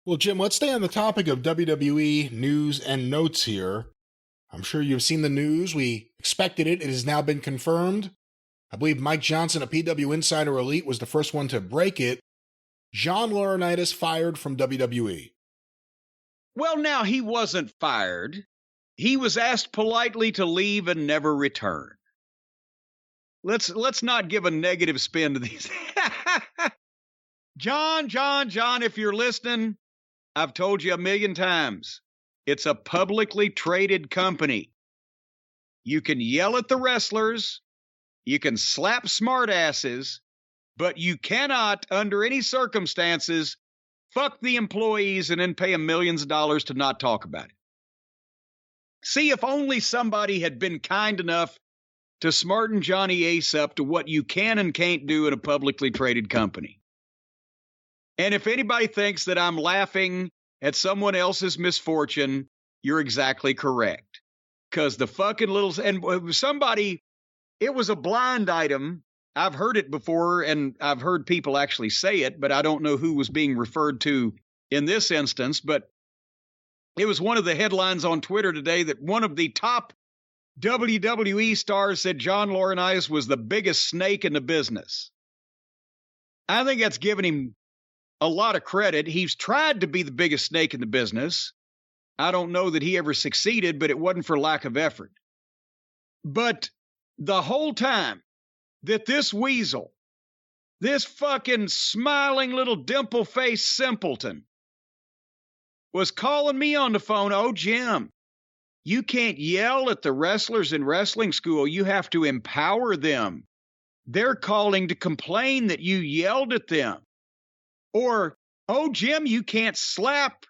Well, Jim, let's stay on the topic of WWE news and notes here. I'm sure you've seen the news. We expected it. It has now been confirmed. I believe Mike Johnson, a PW Insider Elite, was the first one to break it. John Laurinaitis fired from WWE. Well, now, he wasn't fired. He was asked politely to leave and never return. Let's not give a negative spin to these. John, if you're listening, I've told you a million times. It's a publicly traded company. You can yell at the wrestlers. You can slap smartasses. But you cannot, under any circumstances, fuck the employees and then pay them millions of dollars to not talk about it. See, if only somebody had been kind enough to smarten Johnny Ace up to what you can and can't do in a publicly traded company. And if anybody thinks that I'm laughing at someone else's misfortune, you're exactly correct. Because the fucking little... And somebody... It was a blind item. I've heard it before, and I've heard people actually say it, but I don't know who was being referred to in this instance. But it was one of the headlines on Twitter today that one of the top WWE stars said John Laurinaitis was the biggest snake in the business. I think that's giving him a lot of credit. He's tried to be the biggest snake in the business. I don't know that he ever succeeded, but it wasn't for lack of effort. But the whole time that this weasel, this fucking smiling little dimple-faced simpleton, was calling me on the phone, "Oh, Jim, you can't yell at the wrestlers in wrestling school. You have to empower them. They're calling to complain that you yelled at them." Or, "Oh, Jim, you can't slap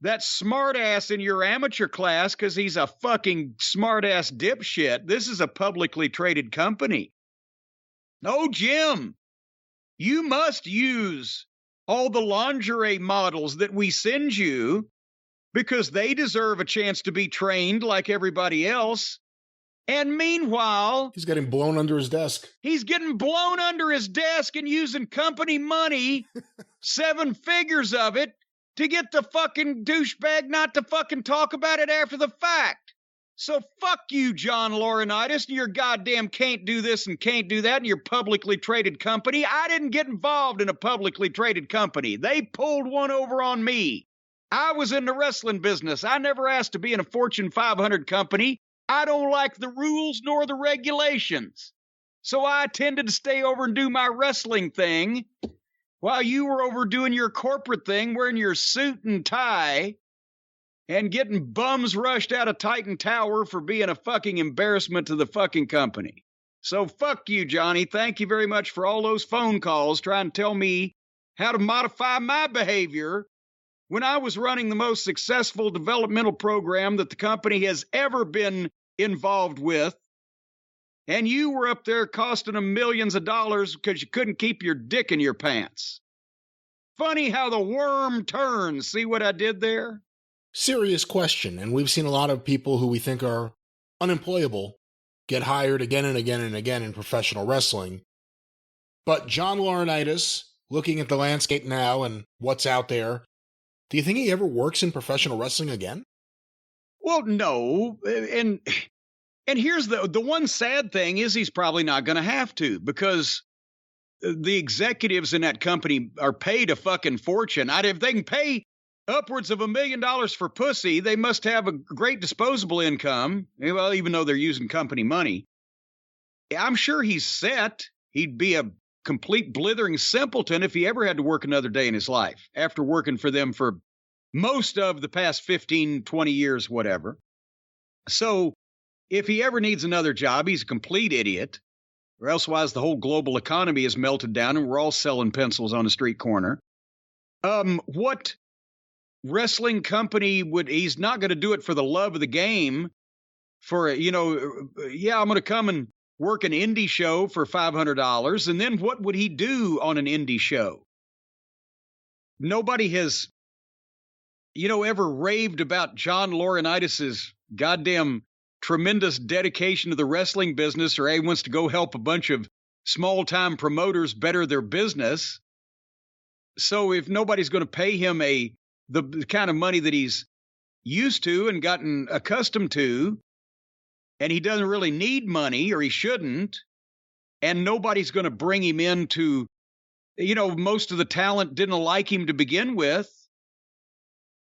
that smartass in your amateur class because he's a fucking smartass dipshit. This is a publicly traded company. Oh, Jim, you must use all the lingerie models that we send you because they deserve a chance to be trained like everybody else." And meanwhile, he's getting blown under his desk. He's getting blown under his desk and using company money, 7 figures of it, to get the fucking douchebag not to fucking talk about it after the fact. So fuck you, John Laurinaitis, and your goddamn can't do this and can't do that in your publicly traded company. I didn't get involved in a publicly traded company. They pulled one over on me. I was in the wrestling business. I never asked to be in a Fortune 500 company. I don't like the rules nor the regulations. So I tended to stay over and do my wrestling thing while you were over doing your corporate thing, wearing your suit and tie and getting bums rushed out of Titan Tower for being a fucking embarrassment to the fucking company. So fuck you, Johnny. Thank you very much for all those phone calls trying to tell me how to modify my behavior when I was running the most successful developmental program that the company has ever been involved with. And you were up there costing them millions of dollars because you couldn't keep your dick in your pants. Funny how the worm turns. See what I did there? Serious question. And we've seen a lot of people who we think are unemployable get hired again and again and again in professional wrestling. But John Laurinaitis, looking at the landscape now and what's out there, do you think he ever works in professional wrestling again? Well, no. And here's the one sad thing is he's probably not going to have to, because the executives in that company are paid a fucking fortune. If they can pay upwards of $1 million for pussy, they must have a great disposable income. Well, even though they're using company money. I'm sure he's set. He'd be a complete blithering simpleton if he ever had to work another day in his life after working for them for most of the past 15, 20 years, whatever. So if he ever needs another job, he's a complete idiot, or elsewise the whole global economy is melted down and we're all selling pencils on a street corner. What wrestling company he's not going to do it for the love of the game for, I'm going to come and work an indie show for $500. And then what would he do on an indie show? Nobody has, ever raved about John Laurinaitis' goddamn tremendous dedication to the wrestling business, or he wants to go help a bunch of small-time promoters better their business. So if nobody's going to pay him a the kind of money that he's used to and gotten accustomed to, and he doesn't really need money, or he shouldn't, and nobody's going to bring him into, most of the talent didn't like him to begin with,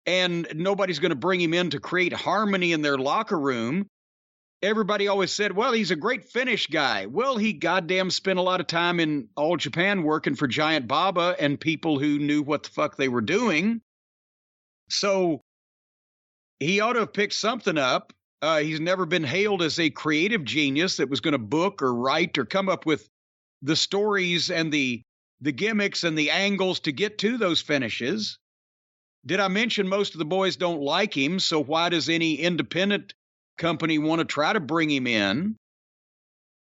and nobody's going to bring him in to create harmony in their locker room. Everybody always said, well, he's a great finish guy. Well, he goddamn spent a lot of time in All Japan working for Giant Baba and people who knew what the fuck they were doing. So he ought to have picked something up. He's never been hailed as a creative genius that was going to book or write or come up with the stories and the gimmicks and the angles to get to those finishes. Did I mention most of the boys don't like him? So why does any independent company want to try to bring him in?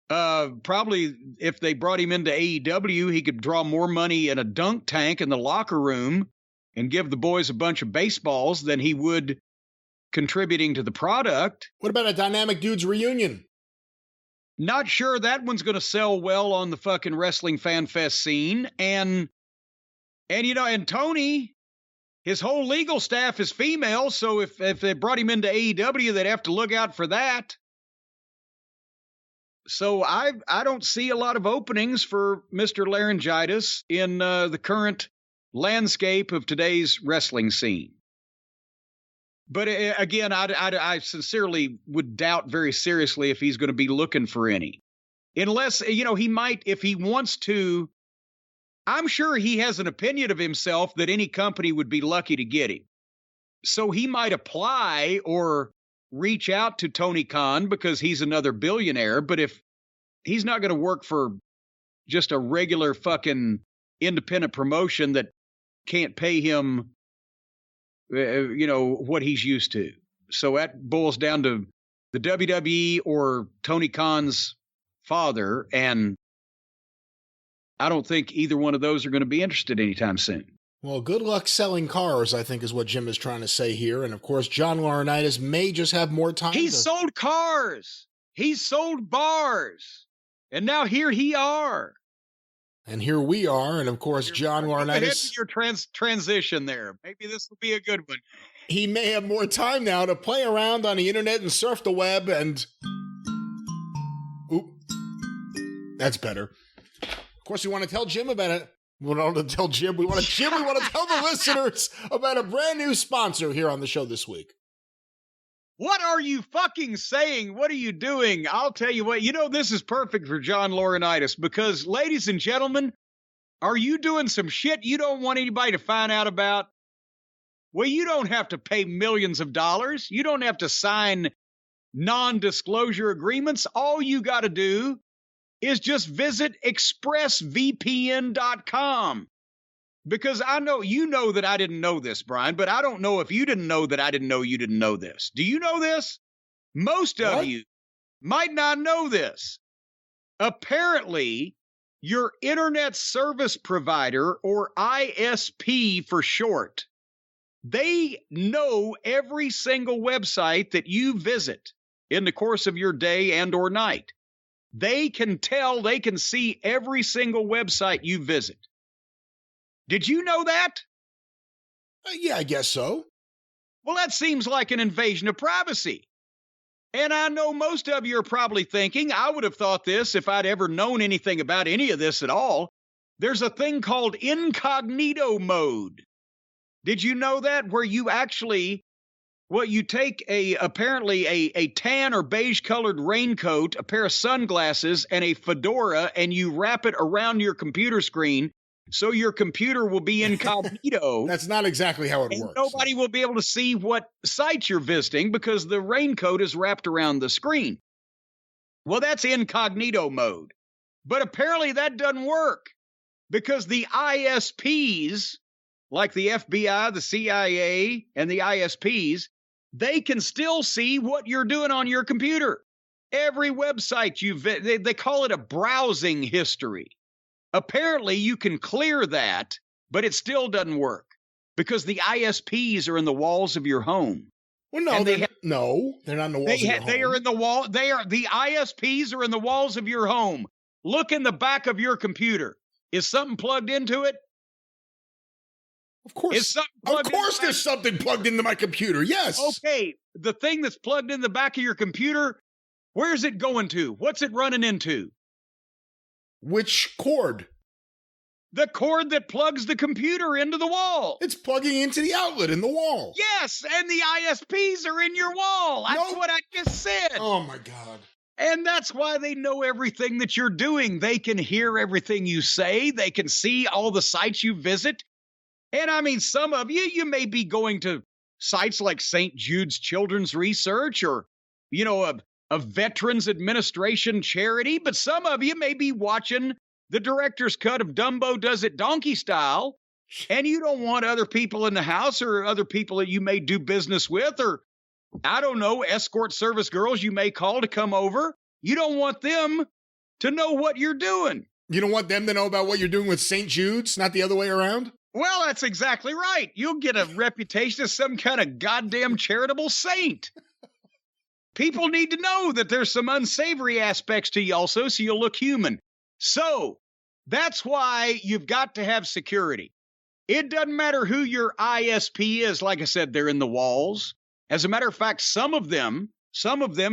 Probably if they brought him into AEW, he could draw more money in a dunk tank in the locker room and give the boys a bunch of baseballs than he would contributing to the product. What about a Dynamic Dudes reunion? Not sure that one's going to sell well on the fucking wrestling fan fest scene. And Tony, his whole legal staff is female, so if they brought him into AEW, they'd have to look out for that. So I don't see a lot of openings for Mr. Laurinaitis in the current landscape of today's wrestling scene. But again, I sincerely would doubt very seriously if he's going to be looking for any. Unless, he might, if he wants to. I'm sure he has an opinion of himself that any company would be lucky to get him. So he might apply or reach out to Tony Khan because he's another billionaire. But if he's not going to work for just a regular fucking independent promotion that can't pay him, what he's used to. So that boils down to the WWE or Tony Khan's father, and I don't think either one of those are going to be interested anytime soon. Well, good luck selling cars, I think is what Jim is trying to say here. And of course, John Laurinaitis may just have more time. He's sold cars. He's sold bars. And now here he are. And here we are. And of course, John Laurinaitis. Your transition there. Maybe this will be a good one. He may have more time now to play around on the internet and surf the web and... Oop. That's better. Of course, we want to tell Jim about it. We want to tell Jim. We want to tell the listeners about a brand new sponsor here on the show this week. What are you fucking saying? What are you doing? I'll tell you what, this is perfect for John Laurinaitis because, ladies and gentlemen, are you doing some shit you don't want anybody to find out about? Well, you don't have to pay millions of dollars. You don't have to sign non-disclosure agreements. All you got to do is just visit ExpressVPN.com. Because I know you know that I didn't know this, Brian, but I don't know if you didn't know that I didn't know you didn't know this. Do you know this? Most of you might not know this. Apparently, your internet service provider, or ISP for short, they know every single website that you visit in the course of your day and or night. They can see every single website you visit. Did you know that? Yeah, I guess so. Well, that seems like an invasion of privacy. And I know most of you are probably thinking, I would have thought this if I'd ever known anything about any of this at all. There's a thing called incognito mode. Did you know that? Where you actually, you take apparently a tan or beige colored raincoat, a pair of sunglasses, and a fedora, and you wrap it around your computer screen so your computer will be incognito. That's not exactly how it works. Nobody will be able to see what sites you're visiting because the raincoat is wrapped around the screen. Well, that's incognito mode. But apparently that doesn't work because the ISPs, like the FBI, the CIA, and the ISPs, they can still see what you're doing on your computer. Every website they call it a browsing history. Apparently, you can clear that, but it still doesn't work because the ISPs are in the walls of your home. Well, no, they're not in the walls of your home. They are in the wall. The ISPs are in the walls of your home. Look in the back of your computer. Is something plugged into it? Of course. Of course there's something plugged into my computer. Yes. Okay. The thing that's plugged in the back of your computer, where's it going to? What's it running into? Which cord? The cord that plugs the computer into the wall. It's plugging into the outlet in the wall. Yes, and the ISPs are in your wall. That's what I just said. Oh, my God. And that's why they know everything that you're doing. They can hear everything you say. They can see all the sites you visit. And I mean, some of you may be going to sites like St. Jude's Children's Research or, a Veterans Administration charity, but some of you may be watching the director's cut of Dumbo Does It Donkey Style, and you don't want other people in the house or other people that you may do business with or, I don't know, escort service girls you may call to come over. You don't want them to know what you're doing. You don't want them to know about what you're doing with St. Jude's, not the other way around? Well, that's exactly right. You'll get a reputation as some kind of goddamn charitable saint. People need to know that there's some unsavory aspects to you also, so you'll look human. So that's why you've got to have security. It doesn't matter who your ISP is. Like I said, they're in the walls. As a matter of fact, some of them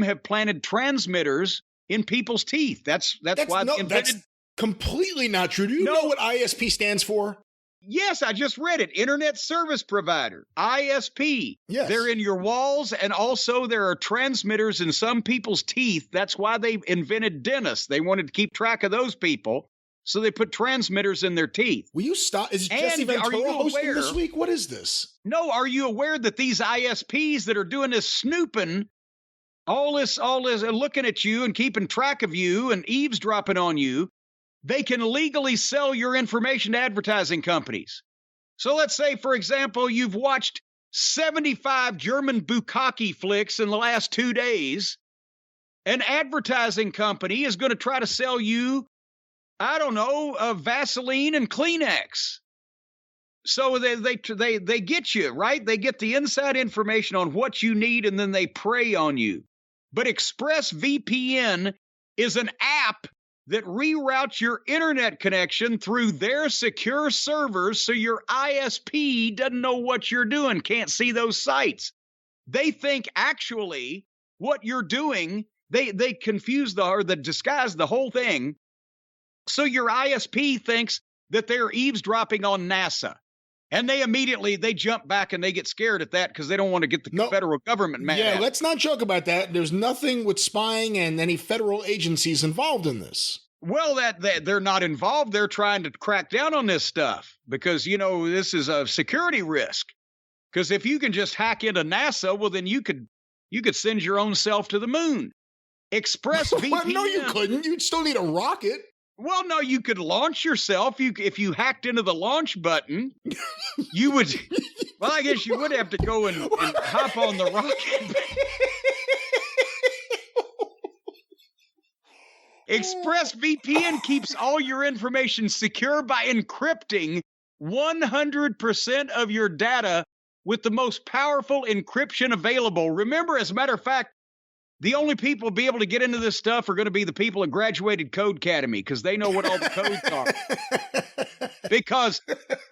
have planted transmitters in people's teeth. That's why they invented. That's completely not true. Do you know what ISP stands for? Yes, I just read it. Internet Service Provider, ISP. Yes. They're in your walls, and also there are transmitters in some people's teeth. That's why they invented dentists. They wanted to keep track of those people, so they put transmitters in their teeth. Will you stop? Is Jesse Ventura hosting this week? What is this? No, are you aware that these ISPs that are doing this snooping, all this looking at you and keeping track of you and eavesdropping on you, they can legally sell your information to advertising companies. So let's say, for example, you've watched 75 German bukkake flicks in the last 2 days. An advertising company is going to try to sell you, I don't know, Vaseline and Kleenex. So they get you, right? They get the inside information on what you need, and then they prey on you. But ExpressVPN is an app that reroutes your internet connection through their secure servers so your ISP doesn't know what you're doing, can't see those sites. They think actually what you're doing, they confuse disguise the whole thing. So your ISP thinks that they're eavesdropping on NASA. And they jump back and they get scared at that because they don't want to get the federal government mad. Yeah, let's not joke about that. There's nothing with spying and any federal agencies involved in this. Well, that they're not involved. They're trying to crack down on this stuff because, this is a security risk. Because if you can just hack into NASA, well, then you could send your own self to the moon. ExpressVPN. No, you couldn't. You'd still need a rocket. Well, no, you could launch yourself. If you hacked into the launch button, you would. Well, I guess you would have to go and hop on the rocket. ExpressVPN keeps all your information secure by encrypting 100% of your data with the most powerful encryption available. Remember, as a matter of fact, the only people be able to get into this stuff are going to be the people that graduated Code Academy because they know what all the codes are. Because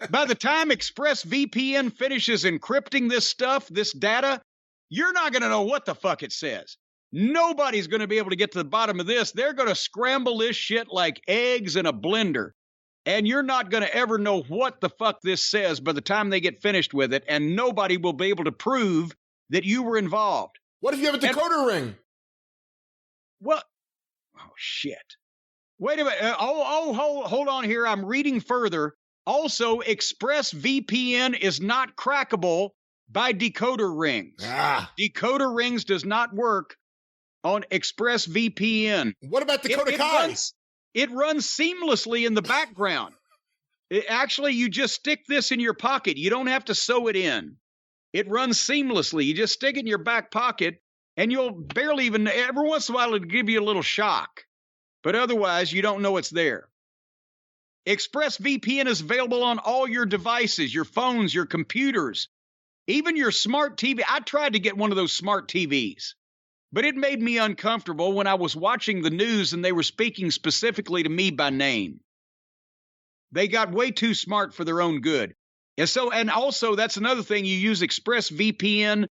by the time ExpressVPN finishes encrypting this stuff, this data, you're not going to know what the fuck it says. Nobody's going to be able to get to the bottom of this. They're going to scramble this shit like eggs in a blender. And you're not going to ever know what the fuck this says by the time they get finished with it. And nobody will be able to prove that you were involved. What if you have a decoder ring? Well, oh, shit. Wait a minute. Hold on here. I'm reading further. Also, ExpressVPN is not crackable by decoder rings. Decoder rings does not work on ExpressVPN. What about Dakota Kai? It runs seamlessly in the background. Actually, you just stick this in your pocket. You don't have to sew it in. It runs seamlessly. You just stick it in your back pocket, and you'll barely even, every once in a while, it'll give you a little shock. But otherwise, you don't know it's there. ExpressVPN is available on all your devices, your phones, your computers, even your smart TV. I tried to get one of those smart TVs, but it made me uncomfortable when I was watching the news and they were speaking specifically to me by name. They got way too smart for their own good. And also that's another thing, you use ExpressVPN.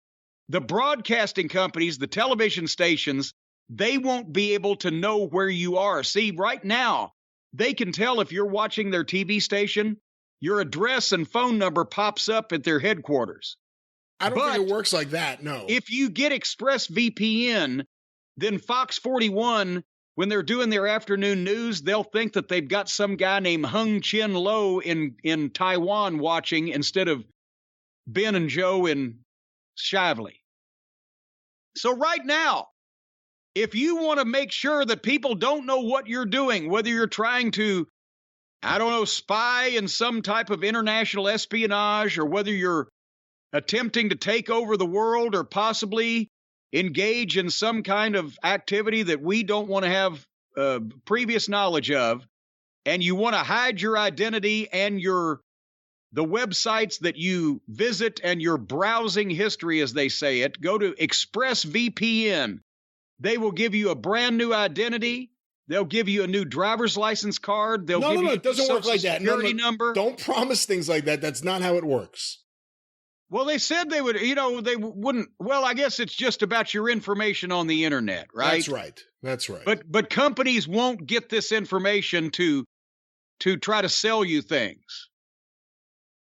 The broadcasting companies, the television stations, they won't be able to know where you are. See, right now, they can tell if you're watching their TV station, your address and phone number pops up at their headquarters. I don't think it works like that, no. If you get ExpressVPN, then Fox 41, when they're doing their afternoon news, they'll think that they've got some guy named Hung Chin Lo in Taiwan watching instead of Ben and Joe in Shively. So right now, if you want to make sure that people don't know what you're doing, whether you're trying to, I don't know, spy in some type of international espionage, or whether you're attempting to take over the world or possibly engage in some kind of activity that we don't want to have previous knowledge of, and you want to hide your identity and the websites that you visit and your browsing history, as they say it, go to ExpressVPN. They will give you a brand new identity. They'll give you a new driver's license card. They'll give you it doesn't work like that. Security number. Don't promise things like that. That's not how it works. Well, they said they would, they wouldn't. Well, I guess it's just about your information on the internet, right? That's right. But companies won't get this information to try to sell you things.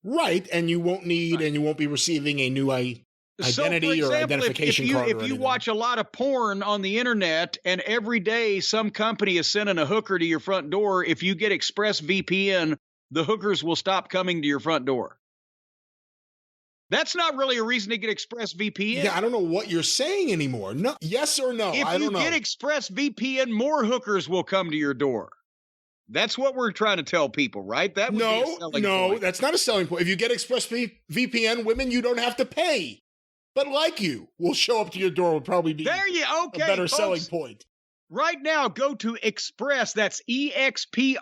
Right, and you won't need, and you won't be receiving a new identity, so, for example, or identification card. If you watch a lot of porn on the internet, and every day some company is sending a hooker to your front door, if you get ExpressVPN, the hookers will stop coming to your front door. That's not really a reason to get ExpressVPN. Yeah, I don't know what you're saying anymore. No, yes or no? If you get ExpressVPN, more hookers will come to your door. That's what we're trying to tell people, right? That would be a selling point. That's not a selling point. If you get ExpressVPN, women you don't have to pay, but like you will show up to your door, would probably be a better selling point. Right now, go to Express, that's EXPRESS,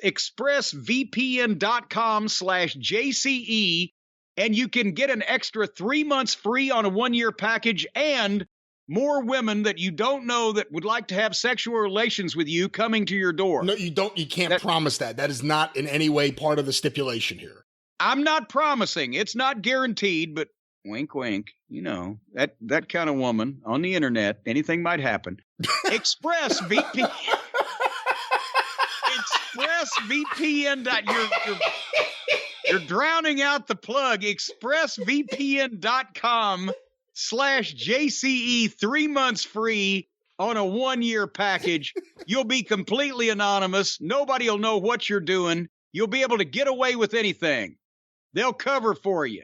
expressvpn.com/JCE, and you can get an extra 3 months free on a 1-year package, and more women that you don't know that would like to have sexual relations with you coming to your door. No, you don't. You can't promise that. That is not in any way part of the stipulation here. I'm not promising. It's not guaranteed, but wink, wink. That kind of woman on the internet, anything might happen. ExpressVPN. ExpressVPN. You're drowning out the plug. ExpressVPN.com/JCE, 3 months free on a 1-year package. You'll be completely anonymous. Nobody will know what you're doing. You'll be able to get away with anything. They'll cover for you.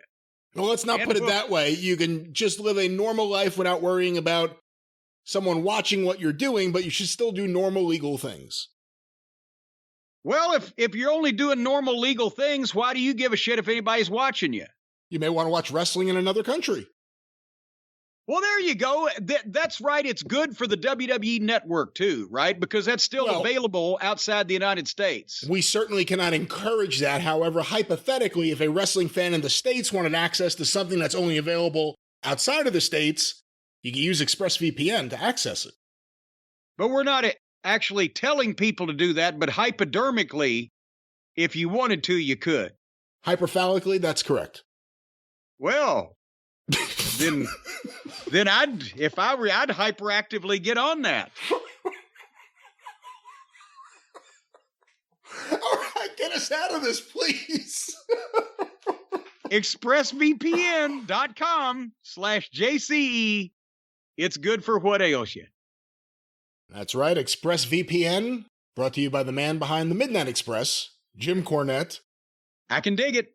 Well, let's not put it that way. You can just live a normal life without worrying about someone watching what you're doing, but you should still do normal legal things. Well, if you're only doing normal legal things, why do you give a shit if anybody's watching you? You may want to watch wrestling in another country. Well, there you go. That's right. It's good for the WWE network too, right? Because that's still available outside the United States. We certainly cannot encourage that. However, hypothetically, if a wrestling fan in the States wanted access to something that's only available outside of the States, you can use ExpressVPN to access it. But we're not actually telling people to do that, but hypodermically, if you wanted to, you could. Hyperphallically, that's correct. Well, then I'd hyperactively get on that. All right, get us out of this, please. ExpressVPN.com/JCE. It's good for what ails you. That's right. ExpressVPN, brought to you by the man behind the Midnight Express, Jim Cornette. I can dig it.